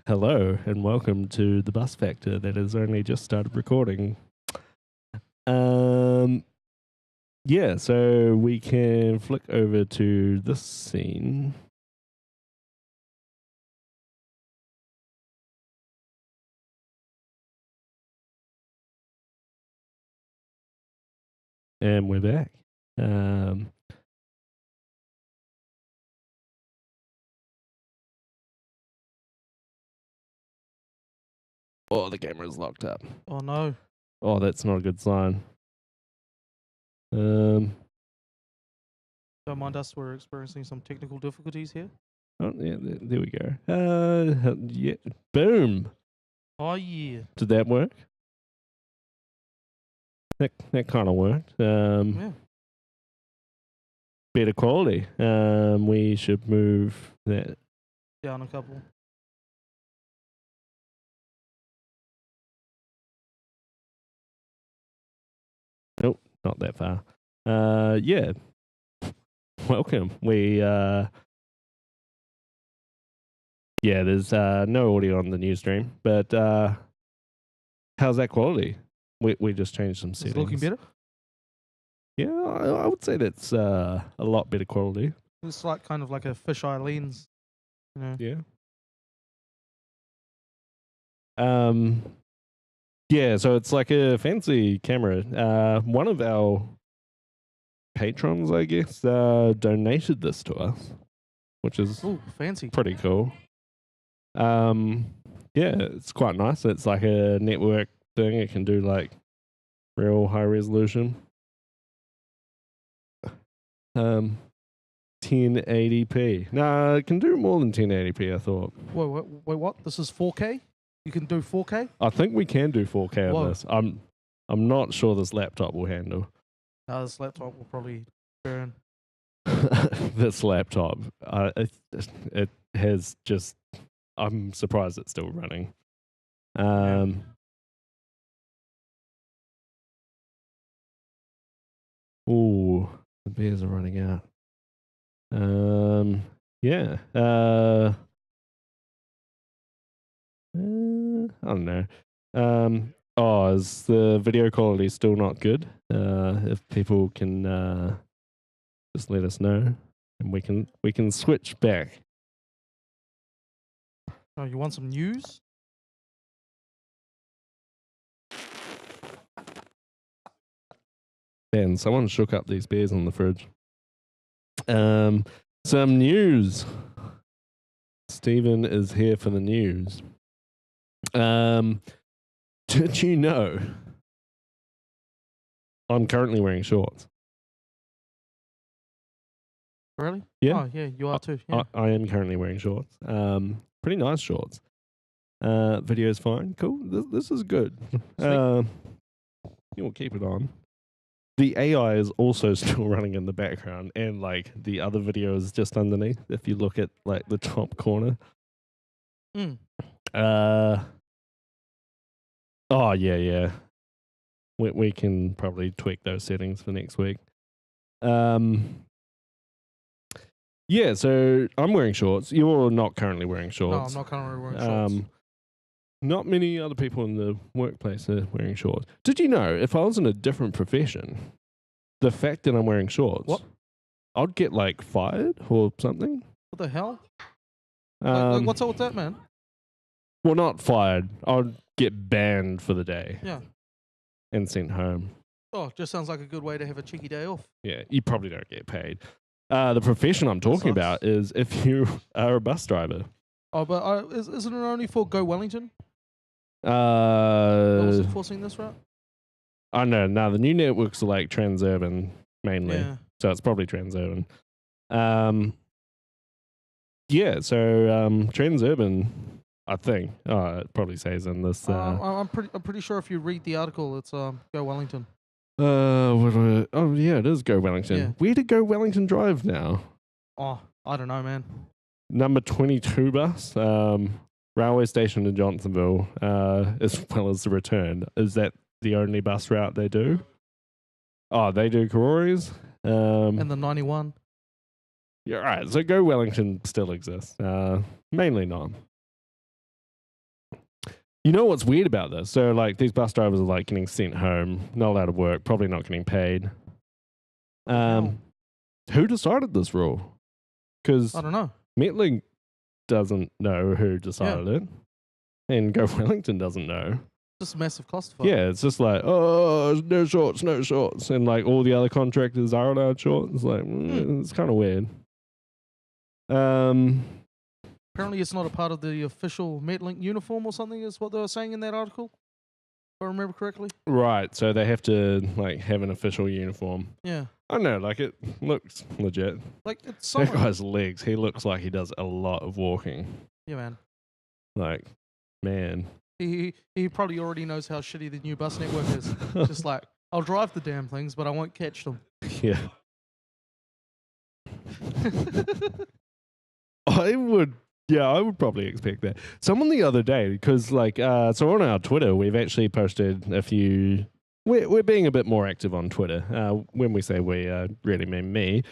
Hello and welcome to the Bus Factor that has only just started recording. Um, yeah, so we can flick over to this scene. And we're back. Oh, the camera's locked up. Oh no. Oh, that's not a good sign. Don't mind us, we're experiencing some technical difficulties here. Oh, yeah, there we go. Yeah, boom. Oh yeah. Did that work? That kind of worked. Yeah. Better quality. We should move that. Down a couple. Nope, not that far. Yeah. Welcome. Yeah, there's no audio on the news stream, but how's that quality? We just changed some Is settings. it looking better? Yeah, I would say that's a lot better quality. It's like kind of like a fisheye lens, you know. Yeah. Yeah, so it's like a fancy camera. One of our patrons, I guess, donated this to us, which is Ooh, fancy. pretty cool. Yeah, it's quite nice. It's like a network thing. It can do like real high resolution. 1080p. No, it can do more than 1080p, I thought. Wait, what? This is 4K? You can do 4K? I think we can do 4K on Whoa. this. I'm not sure this laptop will handle. This laptop will probably burn. This laptop, it has just. I'm surprised it's still running. Ooh, the beers are running out. Yeah. I don't know. Is the video quality still not good? If people can just let us know, and we can switch back. Oh, you want some news? Man, someone shook up these beers on the fridge. Some news. Stephen is here for the news. Did you know I'm currently wearing shorts? Really? Yeah. Oh yeah, you are too. Yeah. I am currently wearing shorts. Pretty nice shorts. Video's fine. Cool. This is good. You'll keep it on. The AI is also still running in the background, and like the other video is just underneath. If you look at like the top corner. Oh yeah. We can probably tweak those settings for next week. Yeah, so I'm wearing shorts. You're not currently wearing shorts. No, I'm not currently wearing shorts. Not many other people in the workplace are wearing shorts. Did you know if I was in a different profession, the fact that I'm wearing shorts, I'd get like fired or something? What the hell? Like, what's up with that, man? Well, not fired. I'd get banned for the day. Yeah. And sent home. Oh, just sounds like a good way to have a cheeky day off. Yeah, you probably don't get paid. The profession I'm talking about is if you are a bus driver. Oh, but isn't it only for Go Wellington? That was enforcing this route? I know. No, the new networks are like Transurban mainly. Yeah. So it's probably Transurban. Yeah, so Transurban, I think. It probably says in this. I'm pretty sure if you read the article, it's Go Wellington. Oh yeah, it is Go Wellington. Yeah. Where did Go Wellington drive now? Oh, I don't know, man. Number 22 bus, railway station in Johnsonville, as well as the return. Is that the only bus route they do? Oh, they do Karori's. And the 91. Yeah, right. So Go Wellington still exists. Mainly not. You know what's weird about this? So, like, these bus drivers are like getting sent home, not allowed to work, probably not getting paid. Who decided this rule? Because I don't know. Metlink doesn't know who decided it, and Go Wellington doesn't know. Just a massive clusterfuck. Yeah, it's just like, oh, no shorts, and like all the other contractors are allowed shorts. It's like it's kind of weird. Apparently, it's not a part of the official Metlink uniform or something. Is what they were saying in that article, if I remember correctly. Right, so they have to like have an official uniform. Yeah. I know, like it looks legit. Like it's That guy's legs. He looks like he does a lot of walking. Yeah, man. Like, man. He probably already knows how shitty the new bus network is. Just like, I'll drive the damn things, but I won't catch them. Yeah. I would probably expect that. Someone the other day, because like, so on our Twitter, we've actually posted a few. We're being a bit more active on Twitter. When we say we, really mean me.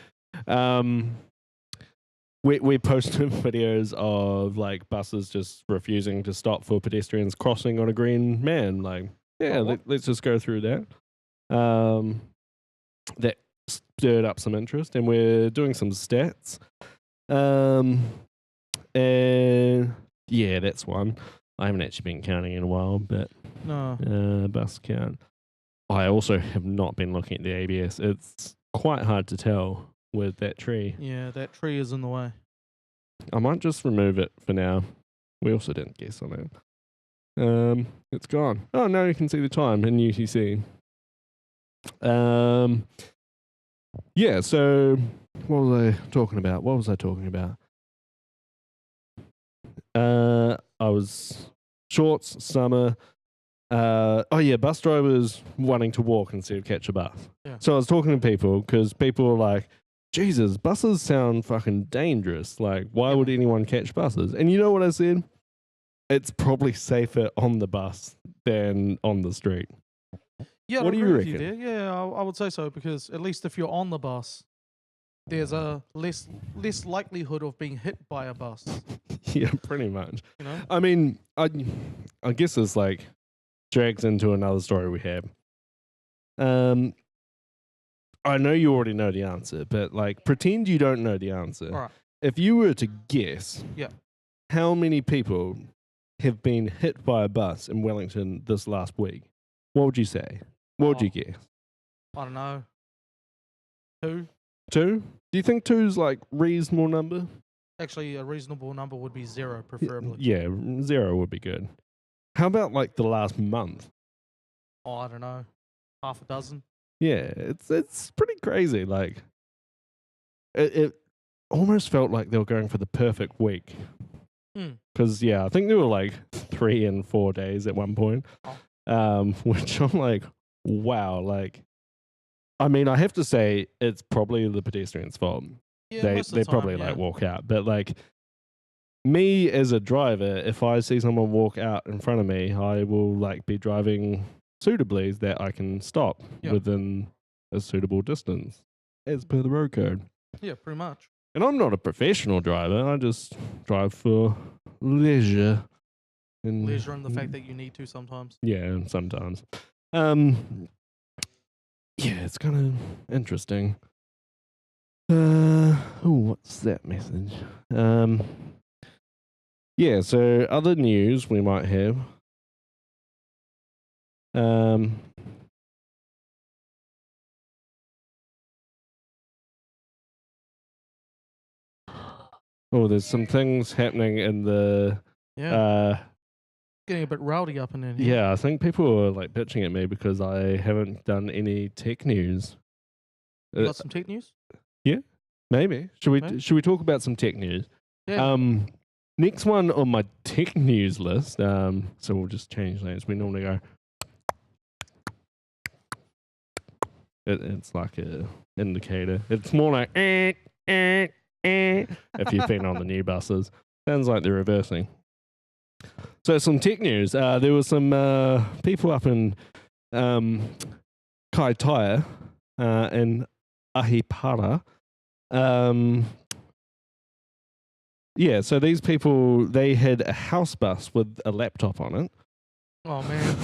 We posted videos of like buses just refusing to stop for pedestrians crossing on a green man. Like, yeah, let's just go through that. That stirred up some interest, and we're doing some stats. And yeah, that's one. I haven't actually been counting in a while, but no. Bus count. I also have not been looking at the ABS. It's quite hard to tell with that tree. Yeah, that tree is in the way. I might just remove it for now. We also didn't guess on it. It's gone. Oh, now you can see the time in UTC. Yeah, so what was I talking about? I was shorts, summer. Bus drivers wanting to walk instead of catch a bus. Yeah. So I was talking to people because people were like, Jesus, buses sound fucking dangerous. Like, why would anyone catch buses? And you know what I said? It's probably safer on the bus than on the street. Yeah, what do you reckon? there. Yeah, I would say so, because at least if you're on the bus, there's a less likelihood of being hit by a bus. Yeah, pretty much. You know? I mean, I guess it's like drags into another story we have. I know you already know the answer, but like pretend you don't know the answer. All right. If you were to guess, how many people have been hit by a bus in Wellington this last week? What would you say? What would you guess? I don't know. 2? 2? Do you think 2's like reasonable number? Actually, a reasonable number would be 0, preferably. Yeah, 0 would be good. How about like the last month? Oh, I don't know. Half a dozen. Yeah, it's pretty crazy. Like, it almost felt like they were going for the perfect week. Because I think there were like 3 and 4 days at one point. Which I'm like, wow. Like, I mean, I have to say it's probably the pedestrians' fault. Yeah, they probably like walk out, but like me as a driver, if I see someone walk out in front of me, I will like be driving suitably that I can stop within a suitable distance as per the road code. Yeah, pretty much. And I'm not a professional driver. I just drive for leisure. And the fact that you need to sometimes. Yeah, sometimes. Yeah, it's kind of interesting. What's that message? Yeah, so other news we might have. There's some things happening in the getting a bit rowdy up in there. Yeah, I think people are like bitching at me because I haven't done any tech news. You got some tech news? Yeah, maybe. Should we talk about some tech news? Yeah. Next one on my tech news list. So we'll just change lanes. We normally go. It's like a indicator. It's more like if you've been on the new buses. Sounds like they're reversing. So some tech news. There were some people up in Kaitaia and Ahipara. So these people, they had a house bus with a laptop on it, Oh man.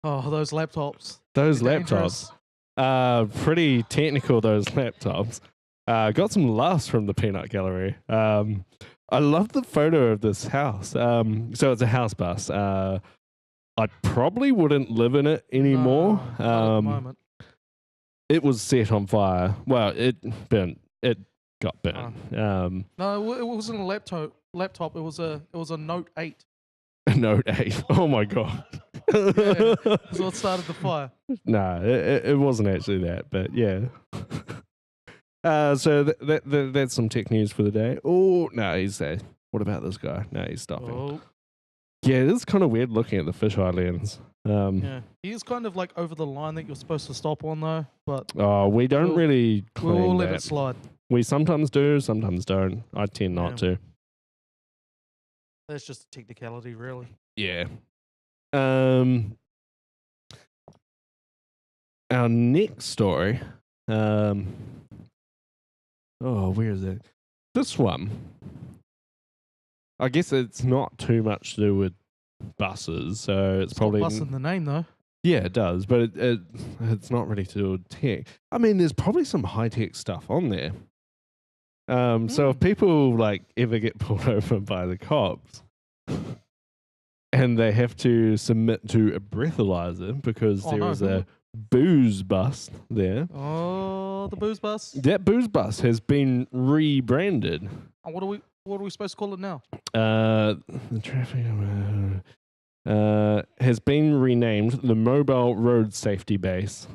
Oh, those laptops. Those They're laptops. dangerous. Pretty technical, those laptops. Got some laughs from the peanut gallery. I love the photo of this house. So it's a house bus. I probably wouldn't live in it anymore. No, not at the moment. It was set on fire. Well, it burnt. It got burnt. No, it wasn't a laptop. It was a Note 8. Note 8. Oh my god. Yeah, that's what started the fire. No, it wasn't actually that, but yeah. So that's some tech news for the day. Oh no, he's there. What about this guy? No, he's stopping. Oh, Yeah, it is kind of weird looking at the fisheye lens. yeah. He is kind of like over the line that you're supposed to stop on though, but Oh, we don't really claim we'll let that. it slide. We sometimes do, sometimes don't. I tend not to. That's just a technicality, really. Yeah. Our next story. Oh, where is it? This one. I guess it's not too much to do with buses, so it's probably got bus in the name though. yeah, it does, but it's not really to do with tech. I mean, there's probably some high tech stuff on there. So if people like ever get pulled over by the cops and they have to submit to a breathalyzer because there is a booze bus there. Oh, the booze bus. That booze bus has been rebranded. What are we supposed to call it now? The traffic has been renamed the Mobile Road Safety Base.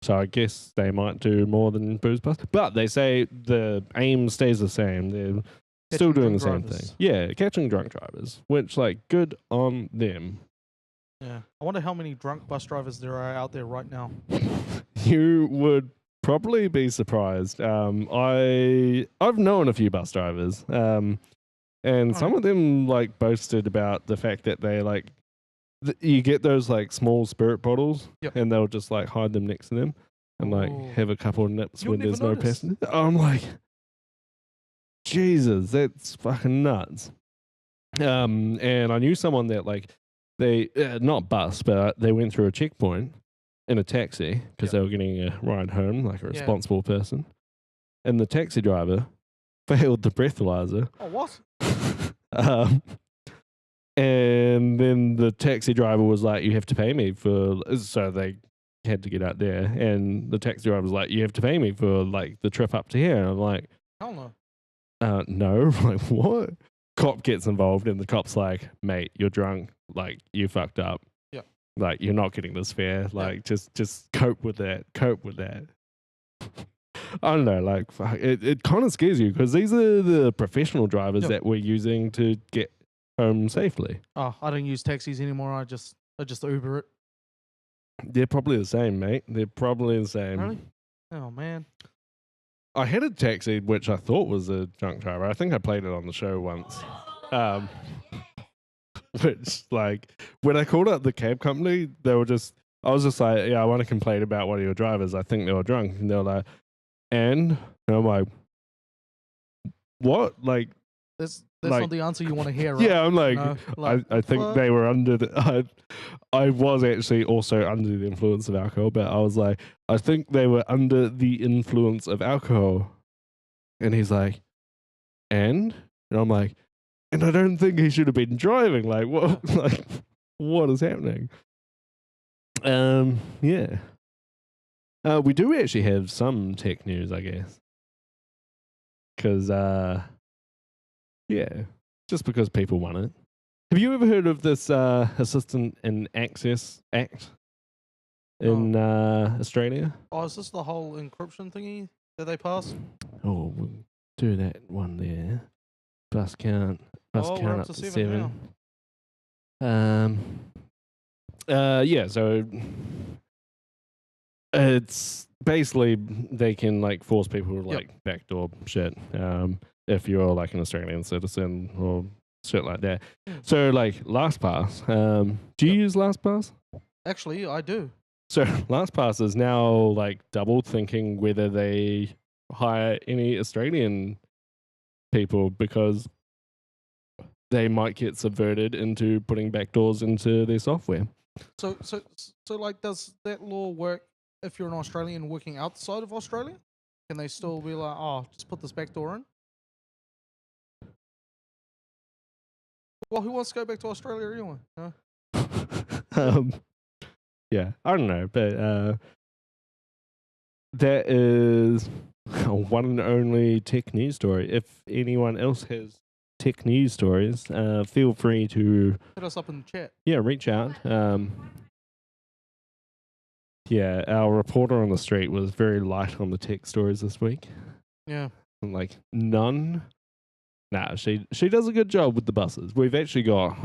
So I guess they might do more than booze bus, but they say the aim stays the same. They're still doing the same thing. Yeah, catching drunk drivers, which like good on them. Yeah, I wonder how many drunk bus drivers there are out there right now. You would probably be surprised. I've known a few bus drivers, and some of them like boasted about the fact that they like you get those like small spirit bottles, and they'll just like hide them next to them and like have a couple of nips when there's no passenger. I'm like, Jesus, that's fucking nuts. And I knew someone that like they not bus, but they went through a checkpoint in a taxi because they were getting a ride home, like a responsible person, and the taxi driver failed the breathalyzer. Oh, what? And then the taxi driver was like, "You have to pay me for." So they had to get out there, and the taxi driver was like, "You have to pay me for like the trip up to here." And I'm like, "Hell no." No. Like what? Cop gets involved, and the cop's like, "Mate, you're drunk. Like you fucked up. Yeah. Like you're not getting this fare. Like just cope with that. Cope with that." I don't know. Like it kind of scares you because these are the professional drivers that we're using to get home safely. Oh, I don't use taxis anymore. I just Uber it. They're probably the same, mate. They're probably the same. Really? Oh man. I had a taxi which I thought was a drunk driver. I think I played it on the show once. Which like when I called up the cab company, I was just like, yeah, I want to complain about one of your drivers. I think they were drunk. And they were like, and I'm like, what? Like That's like, not the answer you want to hear, right? Yeah, I'm like, No, I think they were under the. I was actually also under the influence of alcohol, but I was like, I think they were under the influence of alcohol. And he's like, and I'm like, and I don't think he should have been driving. Like, what? Like, what is happening? Yeah. We do actually have some tech news, I guess. Because, yeah, just because people want it. Have you ever heard of this Assistant in Access Act in Australia? Oh, is this the whole encryption thingy that they passed? Oh, we'll do that one there. Bus count up to 7. Yeah, so it's basically they can like force people to like backdoor shit. If you're like an Australian citizen or shit like that. So like LastPass, do you use LastPass? Actually, I do. So LastPass is now like double thinking whether they hire any Australian people because they might get subverted into putting backdoors into their software. So, like, does that law work if you're an Australian working outside of Australia? Can they still be like, oh, just put this back door in? Well, who wants to go back to Australia anyway? No? Yeah, I don't know, but that is a one and only tech news story. If anyone else has tech news stories, feel free to hit us up in the chat. Yeah, reach out. Yeah, our reporter on the street was very light on the tech stories this week. Yeah, like none. Nah, she does a good job with the buses. We've actually got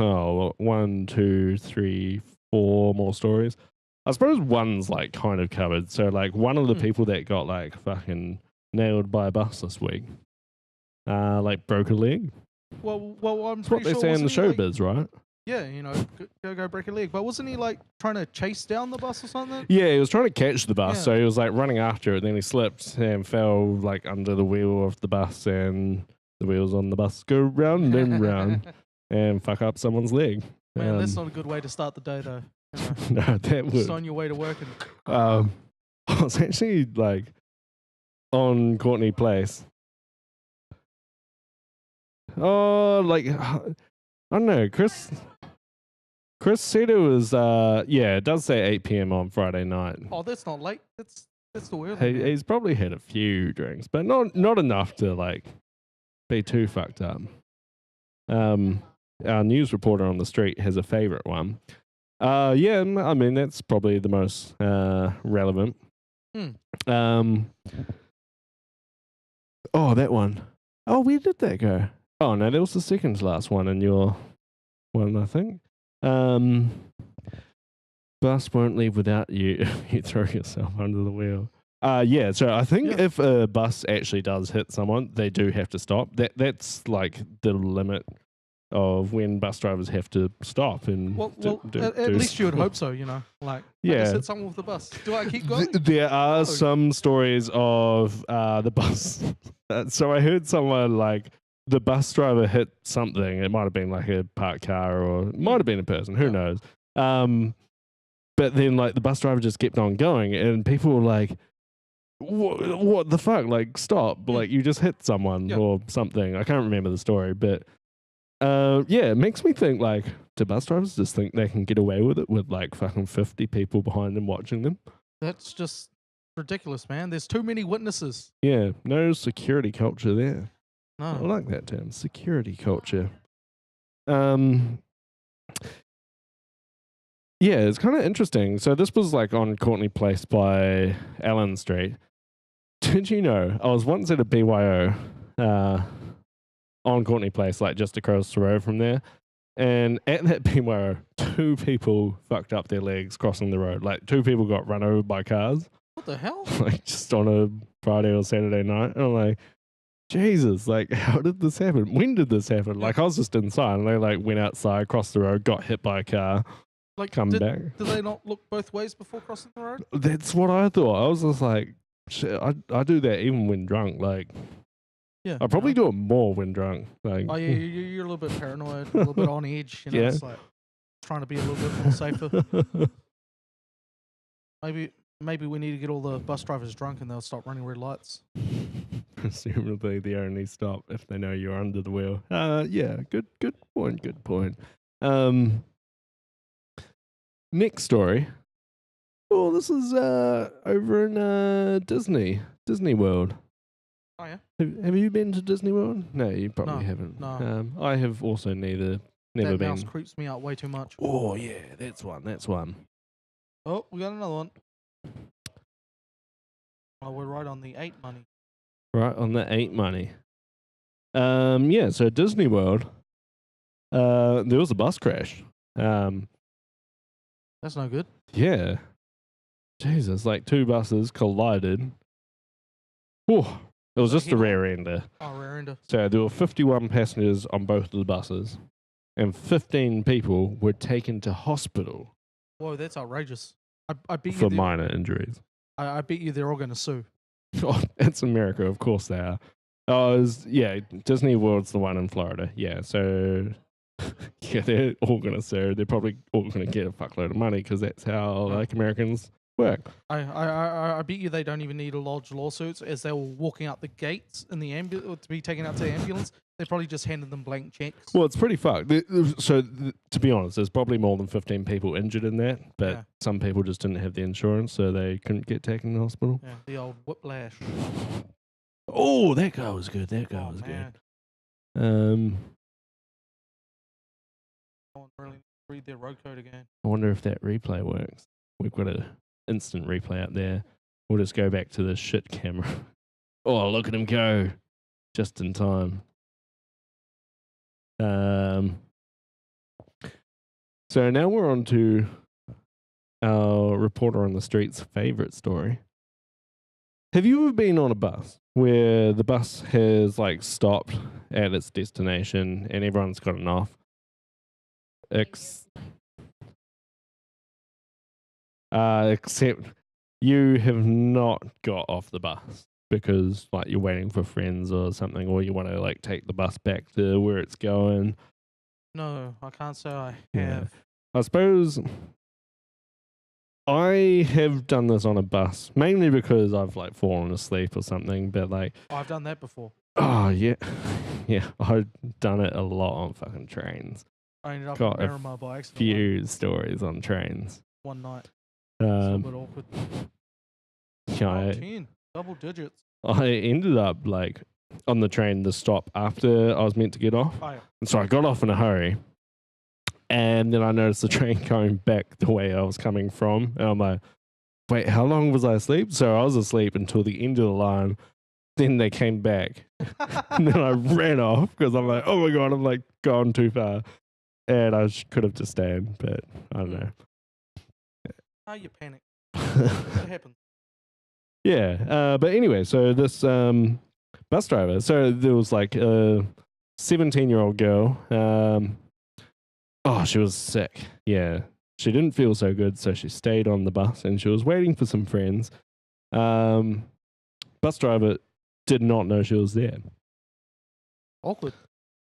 1, 2, 3, 4 more stories. I suppose one's like kind of covered. So like one of the people that got like fucking nailed by a bus this week, like broke a leg. Well, I'm That's pretty what they sure say in the wasn't he, showbiz, right? yeah, you know, go break a leg. But wasn't he like trying to chase down the bus or something? Yeah, he was trying to catch the bus, Yeah. so he was like running after it. Then he slipped and fell like under the wheel of the bus, and the wheels on the bus go round and round and fuck up someone's leg. Man, that's not a good way to start the day, though. You know, No, that would. just on your way to work and I was actually like on Courtney Place. Oh, like I don't know, Chris said it was it does say 8 p.m. on Friday night. oh, that's not late. That's still early. man. He's probably had a few drinks, but not enough to like be too fucked up. Our news reporter on the street has a favorite one. Yeah, I mean that's probably the most relevant. Oh, that one. Oh, where did that go? Oh no, that was the second to last one in your one, I think. Bus won't leave without you if you throw yourself under the wheel. Yeah, so I think if a bus actually does hit someone, they do have to stop. That's like the limit of when bus drivers have to stop and at least you would hope so, you know. Like, I just hit someone with the bus. Do I keep going? There are some stories of the bus. So I heard someone like the bus driver hit something. It might have been like a parked car, or it might have been a person. Who knows? But then like the bus driver just kept on going, and people were like, "What the fuck? Like, stop! Like, you just hit someone or something." I can't remember the story, but it makes me think like, do bus drivers just think they can get away with it with like fucking 50 people behind them watching them? That's just ridiculous, man. There's too many witnesses. Yeah, no security culture there. No. I like that term, security culture. Yeah, it's kind of interesting. So this was like on Courtney Place by Allen Street. Did you know, I was once at a BYO on Courtney Place, like just across the road from there. And at that BYO, 2 people fucked up their legs crossing the road. Like 2 people got run over by cars. What the hell? Like just on a Friday or Saturday night. And I'm like, Jesus, like how did this happen? When did this happen? Like I was just inside and they like went outside, crossed the road, got hit by a car. Like, come back. Do they not look both ways before crossing the road? That's what I thought. I was just like, shit, I do that even when drunk. Like, yeah, I probably do it more when drunk. Like, oh yeah, you're a little bit paranoid, a little bit on edge. You know, it's like trying to be a little bit more safer. Maybe we need to get all the bus drivers drunk and they'll stop running red lights. Presumably, they only stop if they know you're under the wheel. Yeah, good point. Good point. Next story. Oh, this is over in Disney World. Oh yeah. Have you been to Disney World? No, you probably haven't. No. I have also never that been. mouse creeps me out way too much. Oh yeah, that's one. Oh, we got another one. Oh, we're right on the 8 money. Right on the 8 money. Yeah. So Disney World. There was a bus crash. That's no good. Yeah. Jesus, like 2 buses collided. Oh, it was just a rear ender. Oh, rear ender. So there were 51 passengers on both of the buses, and 15 people were taken to hospital. Whoa, that's outrageous. I bet you for minor injuries. I bet you they're all going to sue. Oh, it's America, of course they are. Disney World's the one in Florida. Yeah, so Yeah, they're all going to sue. They're probably all going to get a fuckload of money because that's how like Americans work. I bet you they don't even need to lodge lawsuits as they were walking out the gates in the ambulance to be taken out to the ambulance. They probably just handed them blank checks. Well, it's pretty fucked. So, to be honest, there's probably more than 15 people injured in that, but some people just didn't have the insurance, so they couldn't get taken to the hospital. Yeah, the old whiplash. Oh, that guy was good. That guy was man. good. I want to really read their road code again. I wonder if that replay works. We've got an instant replay up there. We'll just go back to the shit camera. Oh, look at him go. Just in time. So now we're on to our reporter on the street's favorite story. Have you ever been on a bus where the bus has like stopped at its destination and everyone's gotten off? Except you have not got off the bus because like you're waiting for friends or something, or you want to like take the bus back to where it's going. No, I can't say I have. I suppose I have done this on a bus, mainly because I've like fallen asleep or something, but like... I've done that before. Oh, yeah. Yeah, I've done it a lot on fucking trains. I ended up in Miramar by accident. Few stories on trains. One night. A bit awkward. Yeah, 10, double digits. I ended up like on the train, the stop after I was meant to get off. Oh, yeah. And so I got off in a hurry. And then I noticed the train going back the way I was coming from. And I'm like, wait, how long was I asleep? So I was asleep until the end of the line. Then they came back. And then I ran off because I'm like, oh my God, I'm like gone too far. And I could have just stayed, but I don't know. Oh, you panic. What happened? Yeah. But anyway, so this bus driver, so there was like a 17-year-old girl. Oh, she was sick. Yeah. She didn't feel so good, so she stayed on the bus and she was waiting for some friends. Bus driver did not know she was there. Awkward.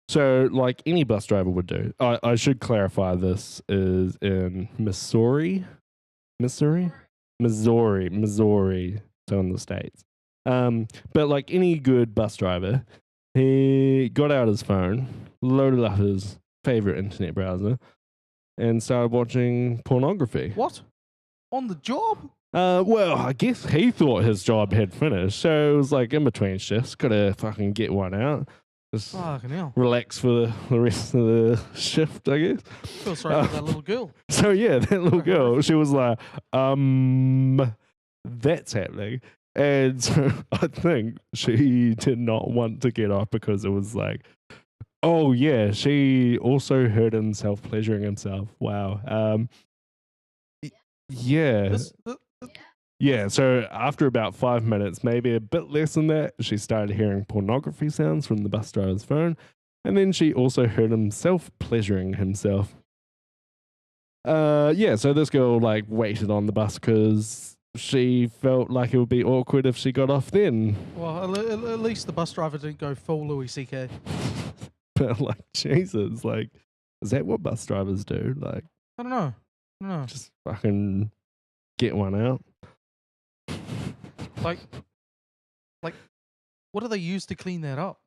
So, like any bus driver would do, I should clarify this is in Missouri. So in the States. But like any good bus driver, he got out his phone, loaded up his favorite internet browser, and started watching pornography. What? On the job? Well, I guess he thought his job had finished, so it was like in between shifts, gotta fucking get one out. Just relax for the rest of the shift, I guess. Feel sorry for that little girl. So yeah, that little girl, she was like, that's happening. And so I think she did not want to get off because it was like, oh yeah, she also heard him self-pleasuring himself. Wow. Yeah. Yeah, so after about 5 minutes, maybe a bit less than that, she started hearing pornography sounds from the bus driver's phone. And then she also heard him self-pleasuring himself. Yeah, so this girl like waited on the bus because she felt like it would be awkward if she got off then. Well, at least the bus driver didn't go full Louis C.K. But like, Jesus, like, is that what bus drivers do? Like, I don't know. Just fucking get one out. Like, what do they use to clean that up?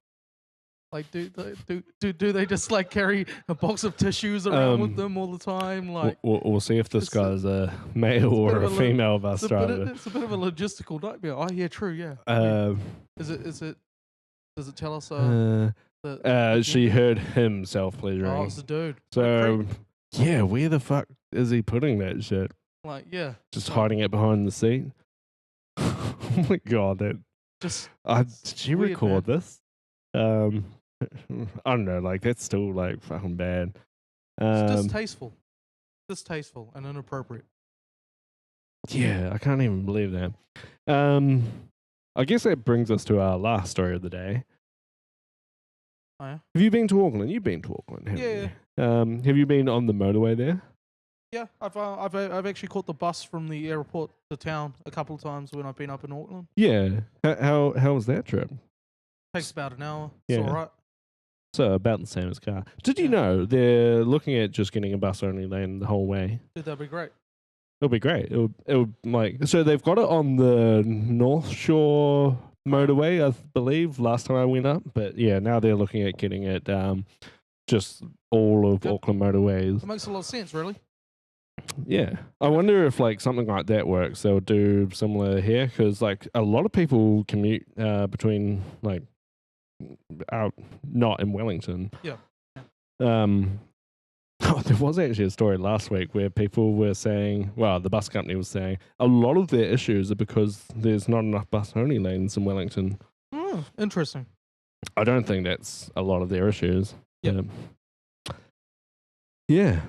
Like, do they just like carry a box of tissues around with them all the time? Like, we'll see if this guy's a male or a female bus driver. It's a bit of a logistical nightmare. Oh yeah, true. Yeah. Does it tell us? She heard him self-pleasuring. Oh, it's the dude. So yeah, where the fuck is he putting that shit? Like, yeah, just hiding it behind the seat. Oh my God, that just did you record this? I don't know, like that's still like fucking bad. It's distasteful and inappropriate. Yeah, I can't even believe that. I guess that brings us to our last story of the day. Oh, yeah? Have you been to Auckland? You've been to Auckland, haven't you? Have you been on the motorway there? Yeah, I've actually caught the bus from the airport to town a couple of times when I've been up in Auckland. Yeah. How was that trip? Takes about an hour. It's all right. So about the same as car. Did you Yeah. know they're looking at just getting a bus only lane the whole way? Dude, that'd be great. It'll be great. It'll like so they've got it on the North Shore motorway, I believe, last time I went up. But yeah, now they're looking at getting it just all of Yep. Auckland motorways. It makes a lot of sense, really. Yeah, I wonder if like something like that works. They'll do similar here because like a lot of people commute between like out not in Wellington. Yeah. There was actually a story last week where people were saying, well, the bus company was saying a lot of their issues are because there's not enough bus only lanes in Wellington. Interesting. I don't think that's a lot of their issues. Yep. Yeah.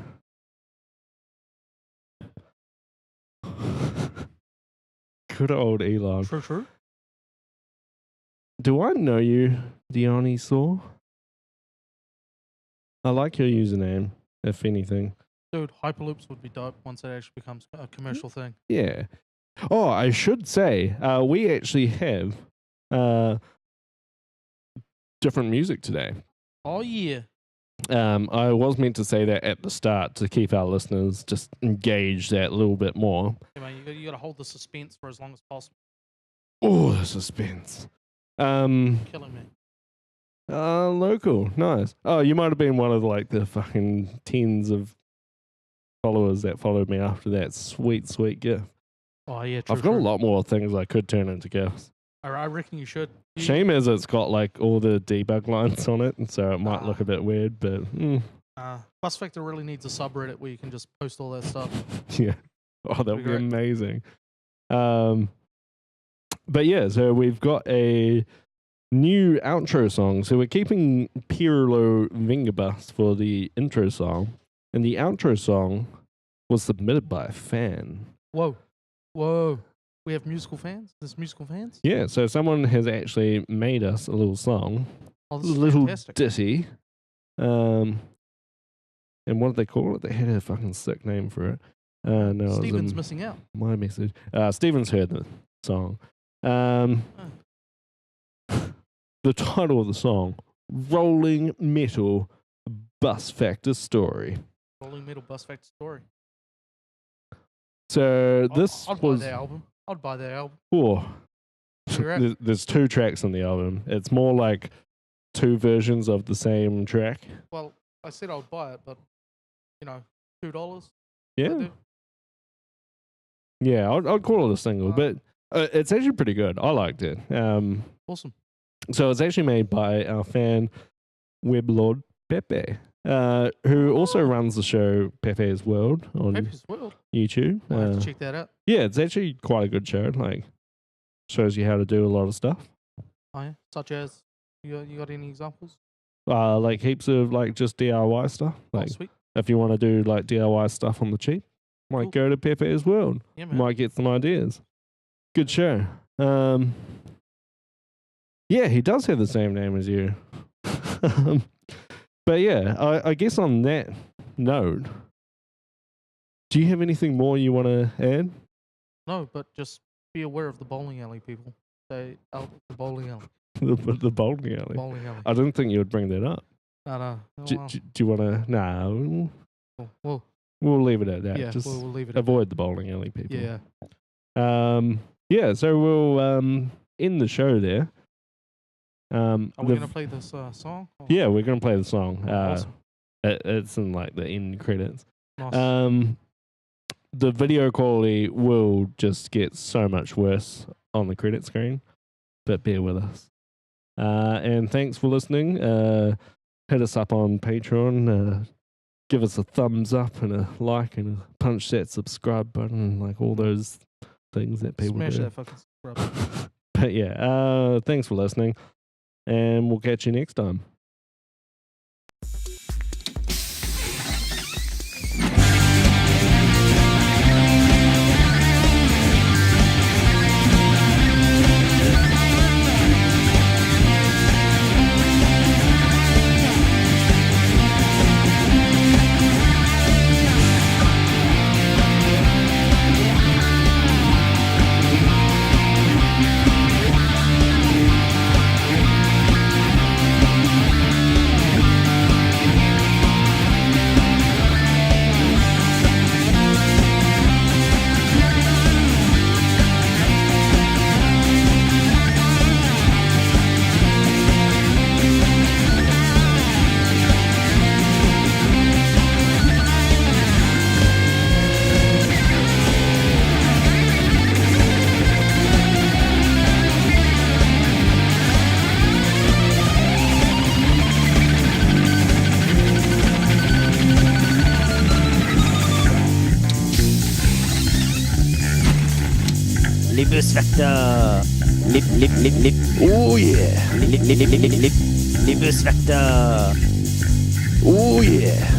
Good old Elon. True. Do I know you, Dionysaur? I like your username, if anything. Dude, Hyperloops would be dope once it actually becomes a commercial thing. Yeah. Oh, I should say, we actually have different music today. Oh, yeah. I was meant to say that at the start to keep our listeners just engaged that little bit more. Yeah, man, you got to hold the suspense for as long as possible. Oh, the suspense. Killing me. Local, nice. Oh, you might have been one of like the fucking tens of followers that followed me after that sweet, sweet gift. Oh, yeah, true. I've got a lot more things I could turn into gifts. I reckon you should. Shame is it's got like all the debug lines on it, and so it might look a bit weird, but Bus Factor really needs a subreddit where you can just post all that stuff. yeah. Oh, that would be great. amazing. But yeah, so we've got a new outro song. So we're keeping Pirlo Vingabus for the intro song, and the outro song was submitted by a fan. Whoa. We have musical fans? There's musical fans? Yeah, so someone has actually made us a little song, Oh, a this is little fantastic. ditty. And what did they call it? They had a fucking sick name for it. No, it was Steven's in missing out. my message. Steven's heard the song. The title of the song, Rolling Metal Bus Factor Story. Rolling Metal Bus Factor Story. So this I'd was... buy their album. I'd buy their album. Oh, You're right. there's 2 tracks on the album. It's more like 2 versions of the same track. Well, I said I would buy it, but, $2. Yeah. Yeah, I'd call it a single, but it's actually pretty good. I liked it. Awesome. So it's actually made by our fan, Weblord Pepe, who also runs the show Pepe's World on Pepe's World. YouTube. I'll have to check that out. Yeah, it's actually quite a good show. Like, shows you how to do a lot of stuff. Oh, yeah? Such as, you got any examples? Like heaps of like just DIY stuff. Like, Sweet. if you want to do like DIY stuff on the cheap, might Cool. go to Pepe's World. Yeah, man. Might get some ideas. Good show. Yeah, he does have the same name as you. But yeah, I guess on that note, do you have anything more you want to add? No, but just be aware of the bowling alley, people. They out the bowling alley. the bowling alley. Bowling alley. I didn't think you would bring that up. No. Oh, Do, well. do you want to? Nah, Well, we'll leave it at that. yeah, Just we'll leave it. avoid the bowling alley people. Yeah. Yeah, so we'll end the show there. Are we going to play this song? Or- Yeah, we're going to play the song. Awesome. It's in like the end credits. Nice. The video quality will just get so much worse on the credit screen, but bear with us. And thanks for listening. Hit us up on Patreon. Give us a thumbs up and a like and a punch that subscribe button, like all those things that people Smash do. that fucking subscribe. But yeah, thanks for listening, and we'll catch you next time. Nimbusvekter. Oh yeah. Nimbusvekter. Oh yeah.